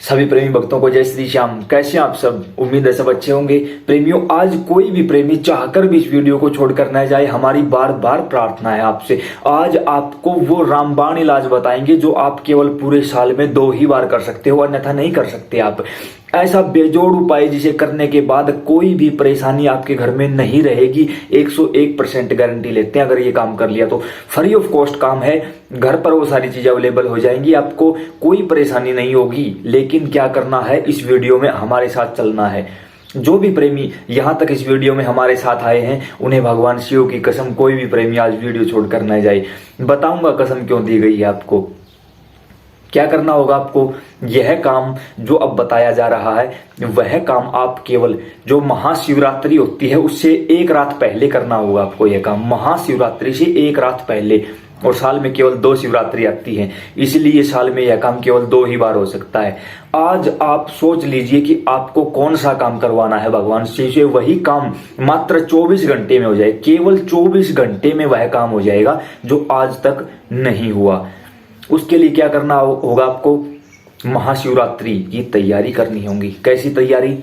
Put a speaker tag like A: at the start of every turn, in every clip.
A: सभी प्रेमी भक्तों को जय श्री श्याम। कैसे आप सब? उम्मीद है सब अच्छे होंगे। प्रेमियों, आज कोई भी प्रेमी चाहकर भी इस वीडियो को छोड़कर न जाए, हमारी बार बार प्रार्थना है आपसे। आज आपको वो रामबाण इलाज बताएंगे जो आप केवल पूरे साल में 2 ही बार कर सकते हो, अन्यथा नहीं कर सकते आप। ऐसा बेजोड़ उपाय जिसे करने के बाद कोई भी परेशानी आपके घर में नहीं रहेगी। 101% गारंटी लेते हैं। अगर ये काम कर लिया तो फ्री ऑफ कॉस्ट काम है। घर पर वो सारी चीजें अवेलेबल हो जाएंगी, आपको कोई परेशानी नहीं होगी। लेकिन क्या करना है, इस वीडियो में हमारे साथ चलना है। जो भी प्रेमी यहां तक इस वीडियो में हमारे साथ आए हैं, उन्हें भगवान शिव की कसम कोई भी प्रेमी आज वीडियो छोड़कर न जाए। बताऊंगा कसम क्यों दी गई है आपको। क्या करना होगा आपको, यह काम जो अब बताया जा रहा है वह काम आप केवल जो महाशिवरात्रि होती है उससे 1 रात पहले करना होगा आपको। यह काम महाशिवरात्रि से 1 रात पहले, और साल में केवल 2 शिवरात्रि आती हैं, इसलिए साल में यह काम केवल 2 ही बार हो सकता है। आज आप सोच लीजिए कि आपको कौन सा काम करवाना है भगवान शिव से। वही काम मात्र 24 घंटे में हो जाए। केवल 24 घंटे में वह काम हो जाएगा जो आज तक नहीं हुआ। उसके लिए क्या करना होगा आपको, महाशिवरात्रि की तैयारी करनी होगी। कैसी तैयारी?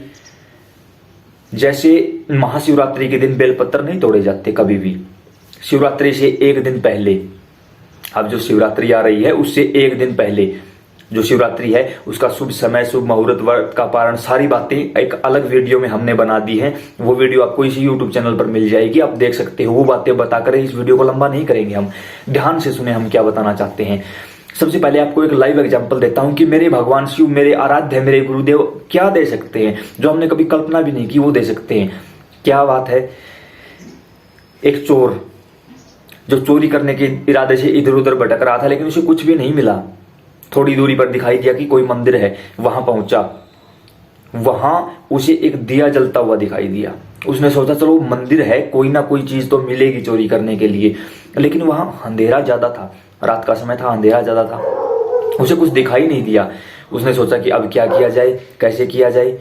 A: जैसे महाशिवरात्रि के दिन बेलपत्र नहीं तोड़े जाते कभी भी। शिवरात्रि से 1 दिन पहले, अब जो शिवरात्रि आ रही है उससे 1 दिन पहले जो शिवरात्रि है उसका शुभ समय, शुभ मुहूर्त, व्रत का पारण, सारी बातें एक अलग वीडियो में हमने बना दी हैं। वो वीडियो आपको इसी यूट्यूब चैनल पर मिल जाएगी, आप देख सकते हो। वो बातें बताकर इस वीडियो को लंबा नहीं करेंगे हम। ध्यान से सुने हम क्या बताना चाहते हैं। सबसे पहले आपको एक लाइव एग्जांपल देता हूं कि मेरे भगवान शिव, मेरे आराध्य, मेरे गुरुदेव क्या दे सकते हैं जो हमने कभी कल्पना भी नहीं की, वो दे सकते हैं। क्या बात है, एक चोर जो चोरी करने के इरादे से इधर उधर भटक रहा था, लेकिन उसे कुछ भी नहीं मिला। थोड़ी दूरी पर दिखाई दिया कि कोई मंदिर है, वहां पहुंचा। वहां उसे एक दिया जलता हुआ दिखाई दिया। उसने सोचा चलो मंदिर है, कोई ना कोई चीज तो मिलेगी चोरी करने के लिए। लेकिन वहां अंधेरा ज्यादा था, रात का समय था, अंधेरा ज्यादा था, उसे कुछ दिखाई नहीं दिया। उसने सोचा कि अब क्या किया जाए, कैसे किया जाए।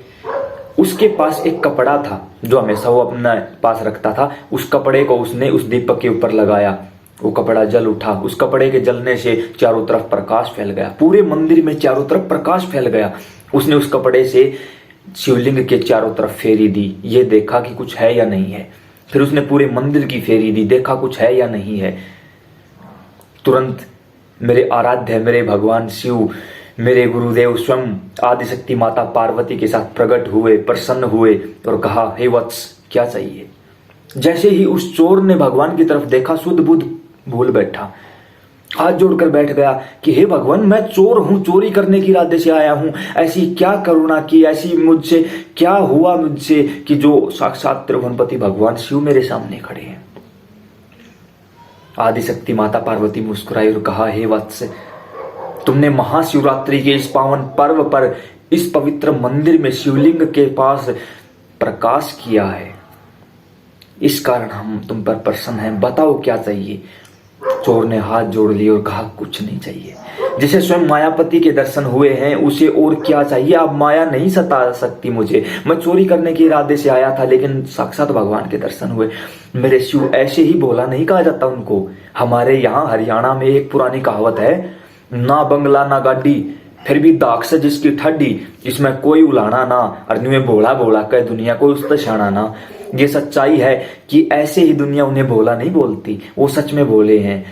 A: उसके पास एक कपड़ा था जो हमेशा वो अपने पास रखता था। उस कपड़े को उसने उस दीपक के ऊपर लगाया। वो कपड़ा जल उठा। उस कपड़े के जलने से चारों तरफ प्रकाश फैल गया। पूरे मंदिर में चारों तरफ प्रकाश फैल गया। उसने उस कपड़े से शिवलिंग के चारों तरफ फेरी दी। ये देखा कि कुछ है या नहीं है। फिर उसने पूरे मंदिर की फेरी दी, देखा कुछ है या नहीं है। तुरंत मेरे आराध्य, मेरे भगवान शिव, मेरे गुरुदेव स्वयं आदिशक्ति माता पार्वती के साथ प्रकट हुए, प्रसन्न हुए और कहा, हे वत्स, क्या चाहिए? जैसे ही उस चोर ने भगवान की तरफ देखा, शुद्ध बुद्ध भूल बैठा, हाथ जोड़कर बैठ गया कि हे भगवान, मैं चोर हूं, चोरी करने की इरादे से आया हूं। ऐसी क्या करुणा की, ऐसी मुझसे क्या हुआ मुझसे कि जो साक्षात त्रिभुवनपति भगवान शिव मेरे सामने खड़े हैं। आदिशक्ति माता पार्वती मुस्कुराई और कहा, हे वत्स, तुमने महाशिवरात्रि के इस पावन पर्व पर इस पवित्र मंदिर में शिवलिंग के पास प्रकाश किया है, इस कारण हम तुम पर प्रसन्न हैं। बताओ क्या चाहिए? चोर ने हाथ जोड़ लिए और कहा, कुछ नहीं चाहिए। जिसे स्वयं मायापति के दर्शन हुए हैं उसे और क्या चाहिए? अब माया नहीं सता सकती मुझे। मैं चोरी करने के इरादे से आया था, लेकिन साक्षात भगवान के दर्शन हुए। मेरे शिव ऐसे ही भोला नहीं कहा जाता उनको। हमारे यहाँ हरियाणा में एक पुरानी कहावत है, ना बंगला ना गाड़ी, फिर भी दाग से जिसकी ठड्डी, इसमें कोई उलाना ना, अर्जुन में भोला भोला कह दुनिया को उस पर शाना ना। ये सच्चाई है कि ऐसे ही दुनिया उन्हें भोला नहीं बोलती, वो सच में भोले हैं।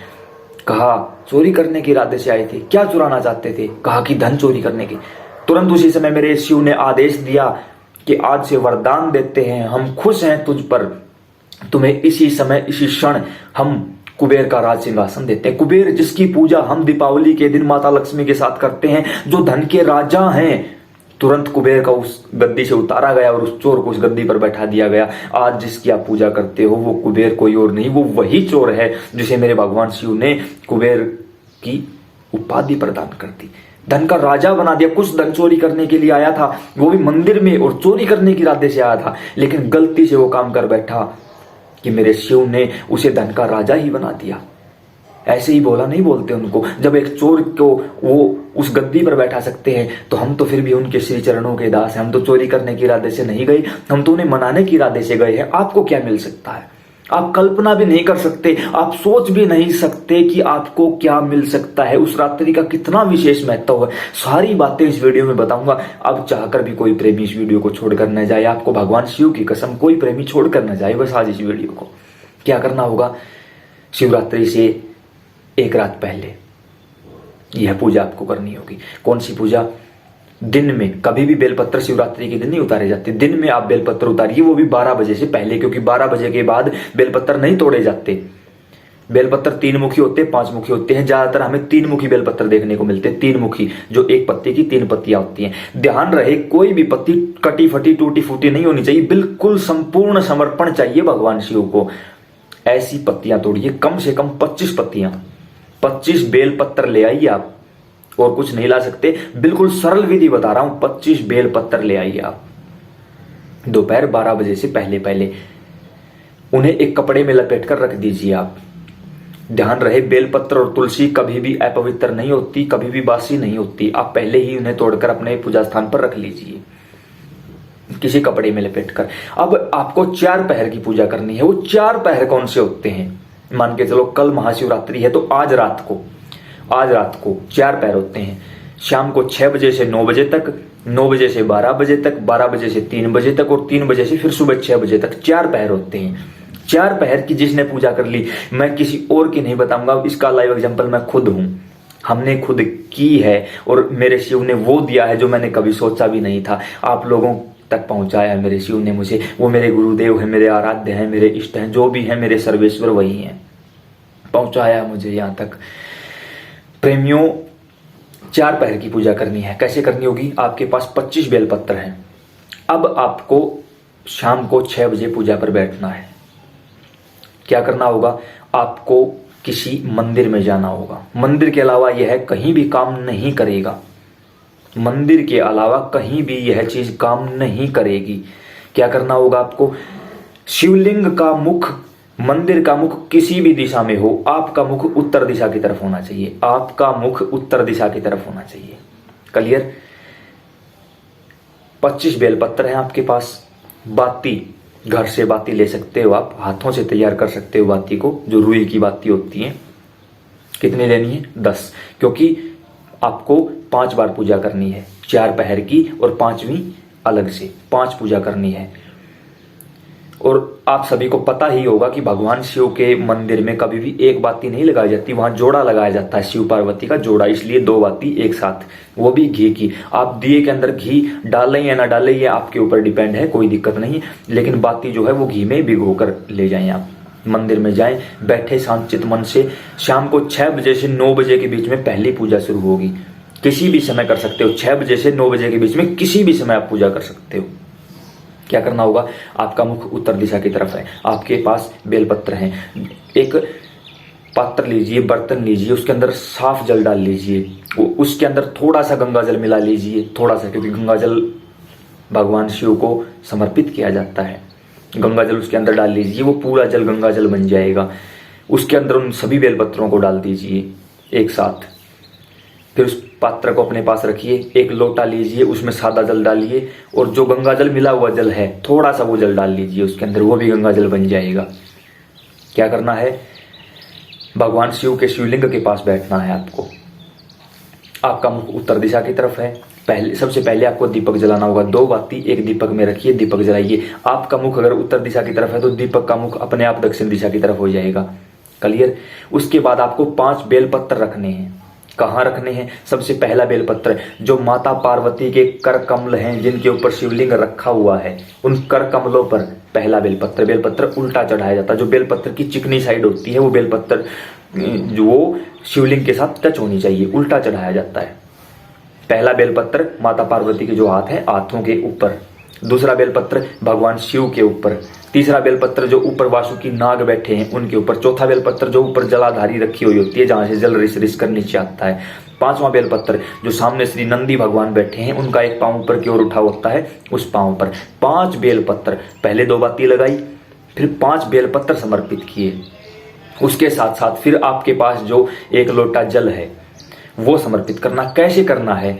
A: कहा, चोरी करने के इरादे से आए थे। क्या चुराना चाहते थे? कहा कि धन चोरी करने के। तुरंत उसी समय मेरे शिव ने आदेश दिया कि आज से वरदान देते हैं, हम खुश हैं तुझ पर, तुम्हें इसी समय इसी क्षण हम कुबेर का राज सिंहासन देते हैं। कुबेर जिसकी पूजा हम दीपावली के दिन माता लक्ष्मी के साथ करते हैं, जो धन के राजा हैं। तुरंत कुबेर का उस गद्दी से उतारा गया और उस चोर को उस गद्दी पर बैठा दिया गया। आज जिसकी आप पूजा करते हो वो कुबेर कोई और नहीं, वो वही चोर है जिसे मेरे भगवान शिव ने कुबेर की उपाधि प्रदान कर दी, धन का राजा बना दिया। कुछ धन चोरी करने के लिए आया था, वो भी मंदिर में, और चोरी करने के इरादे से आया था, लेकिन गलती से वो काम कर बैठा कि मेरे शिव ने उसे धन का राजा ही बना दिया। ऐसे ही बोला नहीं बोलते उनको। जब एक चोर को वो उस गद्दी पर बैठा सकते हैं, तो हम तो फिर भी उनके श्री चरणों के दास हैं। हम तो चोरी करने के इरादे से नहीं गए, हम तो उन्हें मनाने के इरादे से गए हैं। आपको क्या मिल सकता है? आप कल्पना भी नहीं कर सकते, आप सोच भी नहीं सकते कि आपको क्या मिल सकता है, उस रात्रि का कितना विशेष महत्व है। सारी बातें इस वीडियो में बताऊंगा। अब चाहकर भी कोई प्रेमी इस वीडियो को छोड़कर न जाए, आपको भगवान शिव की कसम कोई प्रेमी छोड़कर न जाए बस आज इस वीडियो को। क्या करना होगा, शिवरात्रि से एक रात पहले यह पूजा आपको करनी होगी। कौन सी पूजा? दिन में कभी भी बेलपत्र शिवरात्रि के दिन नहीं उतारे जाते। दिन में आप बेलपत्र उतारिए, वो भी 12 बजे से पहले, क्योंकि 12 बजे के बाद बेलपत्र नहीं तोड़े जाते। बेलपत्र 3 मुखी होते हैं, 5 मुखी होते हैं। ज्यादातर हमें 3 मुखी बेलपत्र देखने को मिलते हैं। 3 मुखी, जो एक पत्ते की 3 पत्तियां होती हैं। ध्यान रहे, कोई भी पत्ती कटी फटी टूटी फूटी नहीं होनी चाहिए, बिल्कुल संपूर्ण समर्पण चाहिए भगवान शिव को। ऐसी पत्तियां तोड़िए, कम से कम 25 पत्तियां, 25 बेलपत्र ले आइए आप, और कुछ नहीं ला सकते। बिल्कुल सरल विधि बता रहा हूं, 25 बेलपत्र ले आइए आप। दोपहर 12 बजे से पहले पहले उन्हें एक कपड़े में लपेट कर रख दीजिए आप। ध्यान रहे, बेलपत्र और तुलसी कभी भी अपवित्र नहीं होती, कभी भी बासी नहीं होती। आप पहले ही उन्हें तोड़कर अपने पूजा स्थान पर रख लीजिए, किसी कपड़े में लपेट कर। अब आपको 4 पहर की पूजा करनी है। वो 4 पहर कौन से होते हैं? मान के चलो कल महाशिवरात्रि है, तो आज रात को 4 पहर होते हैं। शाम को 6 बजे से 9 बजे तक, 9 बजे से 12 बजे तक, 12 बजे से 3 बजे तक, और 3 बजे से फिर सुबह 6 बजे तक 4 पहर होते हैं। 4 पहर की जिसने पूजा कर ली, मैं किसी और की नहीं बताऊंगा, इसका लाइव एग्जांपल मैं खुद हूं। हमने खुद की है, और मेरे शिव ने वो दिया है जो मैंने कभी सोचा भी नहीं था। आप लोगों तक पहुंचाया है मेरे शिव ने मुझे। वो मेरे गुरुदेव हैं, मेरे आराध्य हैं, मेरे इष्ट हैं, जो भी हैं मेरे सर्वेश्वर वही हैं। पहुंचाया मुझे यहां तक। प्रेमियों, 4 पहर की पूजा करनी है। कैसे करनी होगी? आपके पास 25 बेलपत्र हैं। अब आपको शाम को 6 बजे पूजा पर बैठना है। क्या करना होगा? आपको किसी मंदिर में जाना होगा। मंदिर के अलावा यह कहीं भी काम नहीं करेगा। मंदिर के अलावा कहीं भी यह चीज काम नहीं करेगी। क्या करना होगा आपको? शिवलिंग का मुख, मंदिर का मुख किसी भी दिशा में हो, आपका मुख उत्तर दिशा की तरफ होना चाहिए। आपका मुख उत्तर दिशा की तरफ होना चाहिए। क्लियर? 25 बेलपत्र हैं आपके पास। बाती, घर से बाती ले सकते हो आप, हाथों से तैयार कर सकते हो बाती को, जो रुई की बाती होती है। कितनी लेनी है? 10, क्योंकि आपको 5 बार पूजा करनी है। 4 पहर की और 5वीं अलग से 5 पूजा करनी है। और आप सभी को पता ही होगा कि भगवान शिव के मंदिर में कभी भी एक बाती नहीं लगाई जाती, वहां जोड़ा लगाया जाता है, शिव पार्वती का जोड़ा, इसलिए 2 बाती एक साथ, वो भी घी की। आप दिए के अंदर घी डालें या ना डालें ये आपके ऊपर डिपेंड है, कोई दिक्कत नहीं, लेकिन बाती जो है वो घी में भिगो कर ले जाएं आप। मंदिर में जाएं, बैठे शांतचित मन से। शाम को 6 बजे से 9 बजे के बीच में पहली पूजा शुरू होगी। किसी भी समय कर सकते हो, 6 बजे से 9 बजे के बीच में किसी भी समय आप पूजा कर सकते हो। क्या करना होगा? आपका मुख उत्तर दिशा की तरफ है, आपके पास बेलपत्र हैं। एक पात्र लीजिए, बर्तन लीजिए, उसके अंदर साफ जल डाल लीजिए, उसके अंदर थोड़ा सा गंगा जल मिला लीजिए, थोड़ा सा, क्योंकि गंगा जल भगवान शिव को समर्पित किया जाता है। गंगा जल उसके अंदर डाल लीजिए, वो पूरा जल गंगा जल बन जाएगा। उसके अंदर उन सभी बेलपत्रों को डाल दीजिए एक साथ। फिर उस पात्र को अपने पास रखिए, एक लोटा लीजिए, उसमें सादा जल डालिए, और जो गंगा जल मिला हुआ जल है थोड़ा सा वो जल डाल लीजिए उसके अंदर, वो भी गंगा जल बन जाएगा। क्या करना है? भगवान शिव के शिवलिंग के पास बैठना है आपको। आपका मुख उत्तर दिशा की तरफ है। सबसे पहले आपको दीपक जलाना होगा। 2 बाती एक दीपक में रखिए, दीपक जलाइए। आपका मुख अगर उत्तर दिशा की तरफ है तो दीपक का मुख अपने आप दक्षिण दिशा की तरफ हो जाएगा। क्लियर? उसके बाद आपको 5 बेलपत्र रखने हैं। कहाँ रखने हैं? सबसे पहला बेलपत्र जो माता पार्वती के कर कमल हैं, जिनके ऊपर शिवलिंग रखा हुआ है, उन कर कमलों पर पहला बेलपत्र। बेलपत्र उल्टा चढ़ाया जाता है। जो बेलपत्र की चिकनी साइड होती है वो बेलपत्र जो वो शिवलिंग के साथ टच होनी चाहिए, उल्टा चढ़ाया जाता है। पहला बेलपत्र माता पार्वती के जो हाथ है, हाथों के ऊपर। दूसरा बेलपत्र भगवान शिव के ऊपर। तीसरा बेलपत्र जो ऊपर वासुकी नाग बैठे हैं उनके ऊपर। चौथा बेलपत्र जो ऊपर जलाधारी रखी हुई होती है, जहां से जल रिस रिस कर नीचे आता है। 5वां बेलपत्र जो सामने श्री नंदी भगवान बैठे हैं, उनका एक पांव ऊपर की ओर उठा होता है, उस पांव पर 5 बेलपत्र। पहले 2 बाती लगाई, फिर 5 बेलपत्र समर्पित किए। उसके साथ साथ फिर आपके पास जो 1 लोटा जल है वो समर्पित करना। कैसे करना है?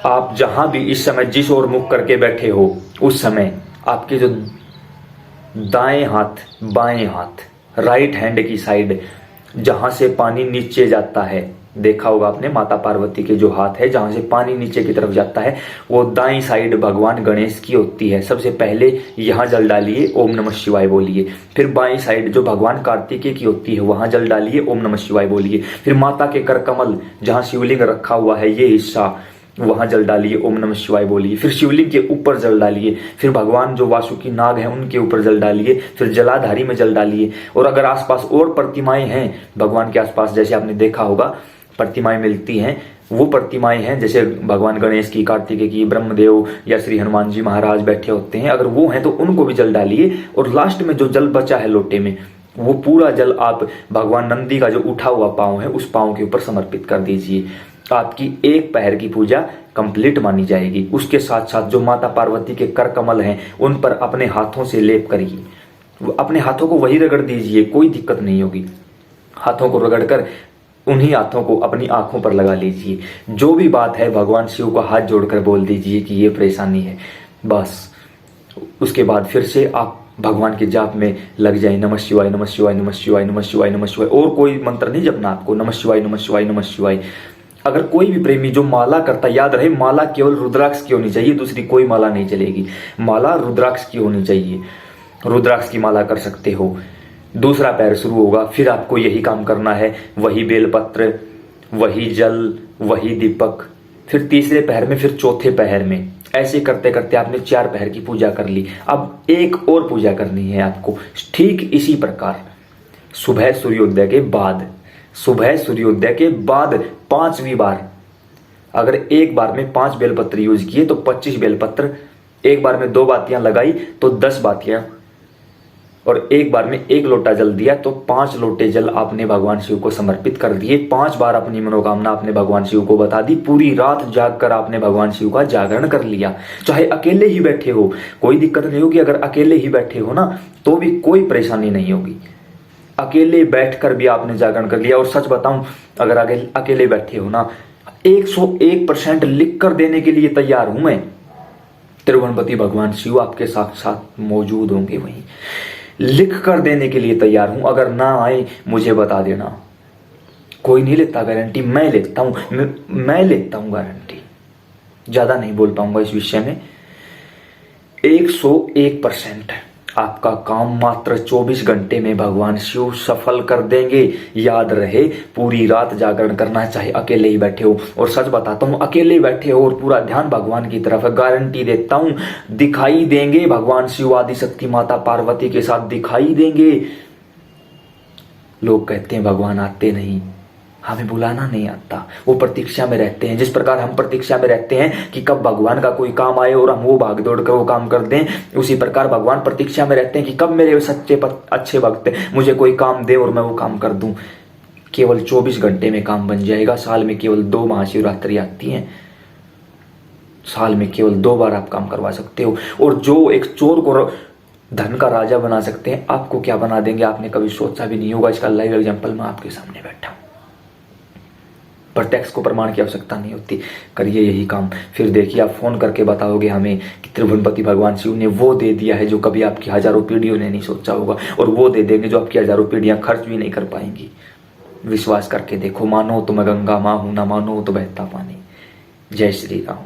A: आप जहां भी इस समय जिस ओर मुख करके बैठे हो, उस समय आपके जो दाएं हाथ, बाएं हाथ, राइट हैंड की साइड जहां से पानी नीचे जाता है, देखा होगा आपने माता पार्वती के जो हाथ है जहां से पानी नीचे की तरफ जाता है, वो दाईं साइड भगवान गणेश की होती है। सबसे पहले यहां जल डालिए, ओम नमः शिवाय बोलिए। फिर बाईं साइड जो भगवान कार्तिकेय की होती है वहां जल डालिए, ओम नमः शिवाय बोलिए। फिर माता के कर कमल जहां शिवलिंग रखा हुआ है ये हिस्सा, वहां जल डालिए, ओम नमः शिवाय बोलिए। फिर शिवलिंग के ऊपर जल डालिए। फिर भगवान जो वासुकी नाग हैं उनके ऊपर जल डालिए। फिर जलाधारी में जल डालिए। और अगर आसपास और प्रतिमाएं हैं भगवान के आसपास, जैसे आपने देखा होगा प्रतिमाएं मिलती हैं, वो प्रतिमाएं हैं जैसे भगवान गणेश की, कार्तिकेय की, ब्रह्मदेव या श्री हनुमान जी महाराज बैठे होते हैं, अगर वो हैं तो उनको भी जल डालिए। और लास्ट में जो जल बचा है लोटे में, वो पूरा जल आप भगवान नंदी का जो उठा हुआ पांव है उस पांव के ऊपर समर्पित कर दीजिए। आपकी एक पहर की पूजा कंप्लीट मानी जाएगी। उसके साथ साथ जो माता पार्वती के कर कमल हैं उन पर अपने हाथों से लेप करिए। अपने हाथों को वही रगड़ दीजिए, कोई दिक्कत नहीं होगी। हाथों को रगड़कर उन्हीं हाथों को अपनी आंखों पर लगा लीजिए। जो भी बात है भगवान शिव को हाथ जोड़कर बोल दीजिए कि ये परेशानी है, बस। उसके बाद फिर से आप भगवान के जाप में लग जाए। नमः शिवाय, नमः शिवाय, नमः शिवाय, नमः शिवाय, नमः शिवाय। और कोई मंत्र नहीं जपना आपको, नमः शिवाय, नमः शिवाय, नमः शिवाय। अगर कोई भी प्रेमी जो माला करता, याद रहे माला केवल रुद्राक्ष की होनी चाहिए, दूसरी कोई माला नहीं चलेगी। माला रुद्राक्ष की होनी चाहिए, रुद्राक्ष की माला कर सकते हो। दूसरा पैर शुरू होगा, फिर आपको यही काम करना है, वही बेलपत्र, वही जल, वही दीपक। फिर तीसरे पहर में, फिर चौथे पहर में, ऐसे करते करते आपने 4 पहर की पूजा कर ली। अब एक और पूजा करनी है आपको, ठीक इसी प्रकार सुबह सूर्योदय के बाद, सुबह सूर्योदय के बाद 5वीं बार। अगर एक बार में 5 बेलपत्र यूज किए तो 25 बेलपत्र, एक बार में 2 बातियां लगाई तो 10 बातियां, और एक बार में 1 लोटा जल दिया तो 5 लोटे जल आपने भगवान शिव को समर्पित कर दिए। 5 बार अपनी मनोकामना आपने भगवान शिव को बता दी। पूरी रात जागकर आपने भगवान शिव का जागरण कर लिया। चाहे अकेले ही बैठे हो, कोई दिक्कत नहीं होगी। अगर अकेले ही बैठे हो ना तो भी कोई परेशानी नहीं होगी। अकेले बैठकर भी आपने जागरण कर लिया। और सच बताऊं, अगर अकेले बैठे हो ना, 101% लिख कर देने के लिए तैयार हूं मैं। त्रिभुवनपति भगवान शिव आपके साथ मौजूद होंगे, वहीं लिख कर देने के लिए तैयार हूं। अगर ना आए मुझे बता देना, कोई नहीं लेता गारंटी, मैं लेता हूं, मैं लेता हूं गारंटी। ज्यादा नहीं बोल पाऊंगा इस विषय में। 101% आपका काम मात्र 24 घंटे में भगवान शिव सफल कर देंगे। याद रहे, पूरी रात जागरण करना, चाहे अकेले ही बैठे हो। और सच बताता हूं, अकेले बैठे हो और पूरा ध्यान भगवान की तरफ है, गारंटी देता हूं दिखाई देंगे भगवान शिव, आदि शक्ति माता पार्वती के साथ दिखाई देंगे। लोग कहते हैं भगवान आते नहीं, हमें बुलाना नहीं आता, वो प्रतीक्षा में रहते हैं। जिस प्रकार हम प्रतीक्षा में रहते हैं कि कब भगवान का कोई काम आए और हम वो भाग दौड़ कर वो काम कर दें, उसी प्रकार भगवान प्रतीक्षा में रहते हैं कि कब मेरे सच्चे अच्छे भक्त मुझे कोई काम दे और मैं वो काम कर दूं। केवल 24 घंटे में काम बन जाएगा। साल में केवल 2 महाशिवरात्रि आती है, साल में केवल 2 बार आप काम करवा सकते हो। और जो एक चोर को धन का राजा बना सकते हैं, आपको क्या बना देंगे आपने कभी सोचा भी नहीं होगा। इसका लाइव एग्जाम्पल मैं आपके सामने बैठा हूं। पर टैक्स को प्रमाण की आवश्यकता नहीं होती, करिए यही काम। फिर देखिए, आप फोन करके बताओगे हमें कि त्रिभुवनपति भगवान शिव ने वो दे दिया है जो कभी आपकी हजारों पीढ़ियों ने नहीं सोचा होगा, और वो दे देंगे जो आपकी हजारों पीढ़ियां खर्च भी नहीं कर पाएंगी। विश्वास करके देखो, मानो तो मैं गंगा मां हूं, ना मानो तो बहता पानी। जय श्री राम।